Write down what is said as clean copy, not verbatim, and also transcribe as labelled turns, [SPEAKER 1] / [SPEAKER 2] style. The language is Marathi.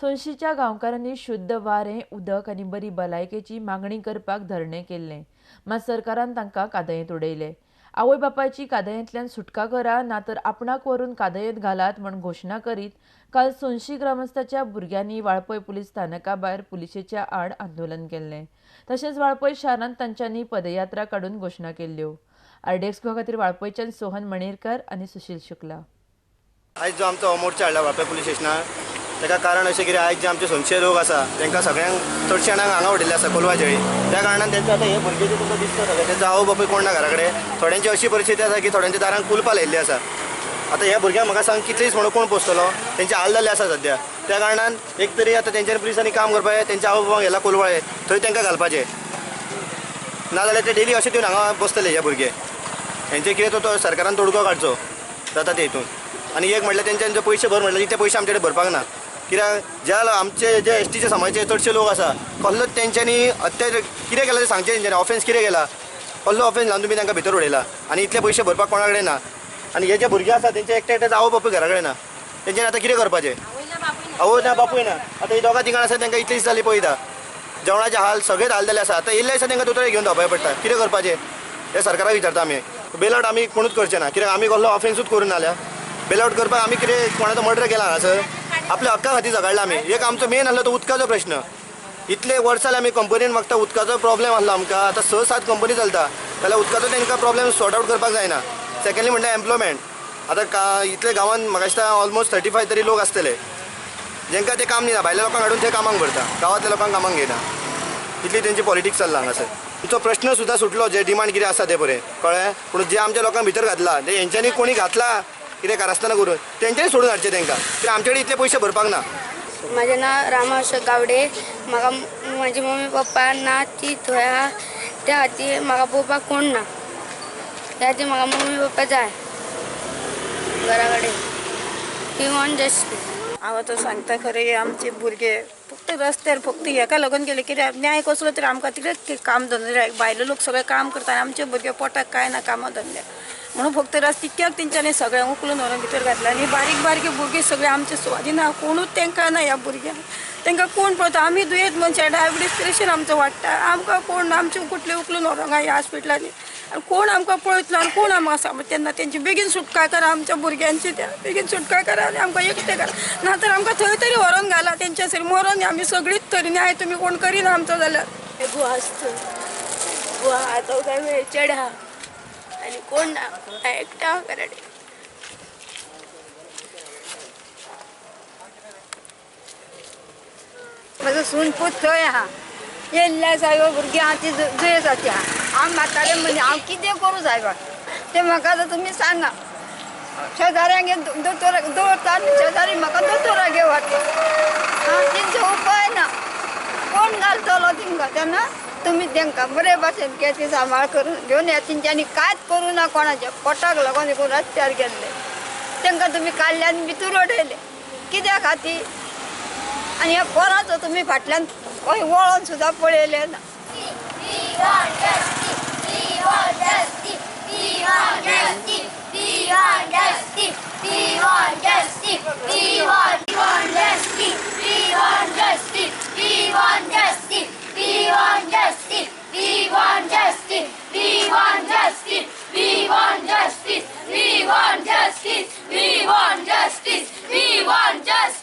[SPEAKER 1] सोनशीच्या गांवकारांनी शुद्ध वारें, उदक आनी बरी भलायकेची मागणी करपाक धरणे केल्ले, मात सरकारान तांकां कादयेंत उडयले. आवय बापायची कादयेंतल्यान सुटका करा नातर आपणाक व्हरून कादयेंत घालात म्हूण घोशणा करीत काल सोनशी ग्रामस्थांच्या भुरग्यांनी वाळपय पुलीस स्थानका भायर पुलिशेच्या आड आंदोलन केल्लें. तशेंच वाळपय शारांत तांच्यांनी पदयात्रा काडून घोशणा केल्ल्यो. RDX खातीर वाळपयच्यान सोहन मणेरकार आनी सुशील शुक्ला.
[SPEAKER 2] आयज जो आमचो हो मोर्चा हाडला वाळपय पुलीस स्टेशनार, ताका कारण अशें कितें आयज जे आमचे सोनशे लोक आसा तांकां सगळ्यांक चडशे जाणांक हांगा उडयल्ले आसा कोलवा जळी. त्या कारणान तेंचे आतां हे भुरगे जे तुमकां दिसता सगळे तेंचो आवय बापूय कोण ना घरा कडेन. थोड्यांची अशी परिस्थिती आसा की थोड्यांच्या दारांक कुलपां लायिल्लीं आसा. आतां ह्या भुरग्यांक म्हाका सांग कितले दीस म्हणून कोण पोसतलो. तेंचे हाल जाल्ले आसा सद्या. त्या कारणान एक तरी आतां तेंच्यांनी पुलिसांनी काम करपाचें, तेंच्या आवय बापायक गेला कोलवाळे थंय तांकां घालपाचें, नाजाल्यार ते डेली अशें येवन हांगा बसतले हे भुरगे. हेंचे कितें तो सरकारान तोडगो काडचो जाता ते हितून. आनी एक म्हटल्यार तेंच्यानी जे पयशे भर म्हटल्यार ते पयशे आमचे कडेन भरपाक ना. कित्याक ज्या आमचे जे STचे समाजाचे चडशे लोक आसा कसलोच तेंच्यांनी अत्याचार कितें केला तें सांगचें तेंच्यांनी. ऑफेन्स कितें केला, कसलो ऑफेन्स लावन तुमी तांकां भितर उडयला आनी इतले पयशे भरपाक कोणा कडेन ना. आनी हे जे भुरगे आसा तेंचे एकटे एकटे आवय बापूय घरा कडेन ना. तेंच्यांनी आतां कितें करपाचें. आवय ना बापूय ना. आतां ही दोगां तिगां आसा तांकां इतले दीस जाली पळयता. जेवणाचे हाल सगळेच हाल जाले आसा. आतां येयल्ले आसा तांकां दोतोर घेवन धांवपाक पडटा. कितें करपाचें हे सरकाराक विचारता आमी. बेलआउट आमी कोणूच करचें ना, कित्याक आमी कसलो ऑफेन्सूच करून नाल्या. बेलआउट करपाक आमी कितें कोणाचो मर्डर केला हांगासर. आपल्या हक्का खातीर झगडला आमी. एक आमचो मेन आसलो तो उदकाचो प्रश्न. इतले वर्स जाले आमी कंपनीन मागता उदकाचो प्रॉब्लेम आसलो आमकां. आतां 6-7 कंपनी चलता जाल्यार उदकाचो तांकां प्रॉब्लेम सॉर्ट आउट करपाक जायना. सेकंडली म्हणल्यार एम्प्लॉयमेंट. आतां इतले गांवांत म्हाका दिसता ऑलमोस्ट 35 तरी लोक आसतले जेंकां ते काम दिना. भायल्या लोकांक हाडून ते कामाक भरता, गांवांतल्या लोकांक कामाक घेयना. इतली तेंची पॉलिटिक्स चल्ला हांगासर. तुमचो प्रश्न सुद्दां सुटलो, जे डिमांड कितें आसा ते बरें कळ्ळें. पूण जे आमच्या लोकांक भितर घातला ते हेंच्यांनी कोणी घातला कितें कारस्थाना करून तेंच्यांनी सोडून हाडचें तांकां, कित्याक आमचे कडेन इतले पयशे भरपाक ना.
[SPEAKER 3] माझे नाव रामा अशोक गावडे. म्हाका माझे मम्मी पप्पा ना ती थंय आहा, त्या खातीर म्हाका पळोवपाक कोण ना. त्या खातीर म्हाका मम्मी पप्पा जाय घरा कडेन. ती वॉन्ट जस्टीस.
[SPEAKER 4] हांव आतां सांगता खरें, आमचे भुरगे फक्त रस्त्यार फक्त हेका लागून गेले. कित्याक न्याय कसलो तरी आमकां तितलें काम धंदे. भायले लोक सगळे काम करता आनी आमचे भुरगे पोटाक काय ना कामां धंद्याक. म्हणून फक्त रस्ते कित्याक तेंच्यांनी सगळ्यांक उखलून व्हरून भितर घातला. आनी बारीक बारीक भुरगे सगळे आमचे सुवादी ना, कोणूच तांकां ना. ह्या भुरग्यांक तांकां कोण पळयता. आमी दुयेंत मनशां, डायबिटीज प्रेशर आमचो वाडटा. आमकां कोण ना, आमचे कुठले उखलून व्हरोंक ह्या हॉस्पिटलांनी. आनी कोण आमकां पळयतलो आनी कोण आमकां सांग तेन्ना तेंची बेगीन सुटका करा. आमच्या भुरग्यांची त्या बेगीन सुटका करा आनी आमकां एकटें करा. नातर आमकां थंय तरी व्हरोन घाला. तेंच्या सरी मरोन आमी सगळींच तरी न्याय तुमी कोण करिना आमचो जाल्यार. बुआ आसता, बुआ आतां काय वेळ चेड्या आनी कोण ना, एकटा घरा कडेन.
[SPEAKER 3] म्हजो सून पूत थंय आहा. येयल्ल्या सायबा भुरगीं आहा ती दुयेंस आसा. हांव म्हातारें मनीस, हांव कितें करूं सायबा तें म्हाका आतां तुमी सांगा. शेजाऱ्यांक दोतोर दवरता आनी शेजारी म्हाका दोतोराक घेवन वता. तेंचो उपाय ना, कोण घालतलो तेंकां. तेन्ना तुमी तांकां बरे भाशेन ती सांबाळ करून घेवन या. तेंच्यांनी कांयच करूं ना. कोणाच्या पोटाक लागून देखून रस्त्यार गेल्ले तांकां तुमी काडले आनी भितर उडयले कित्या खातीर. आनी ह्या पोराचो तुमी फाटल्यान खंय वळोन सुद्दां पळयले ना.
[SPEAKER 5] We want justice.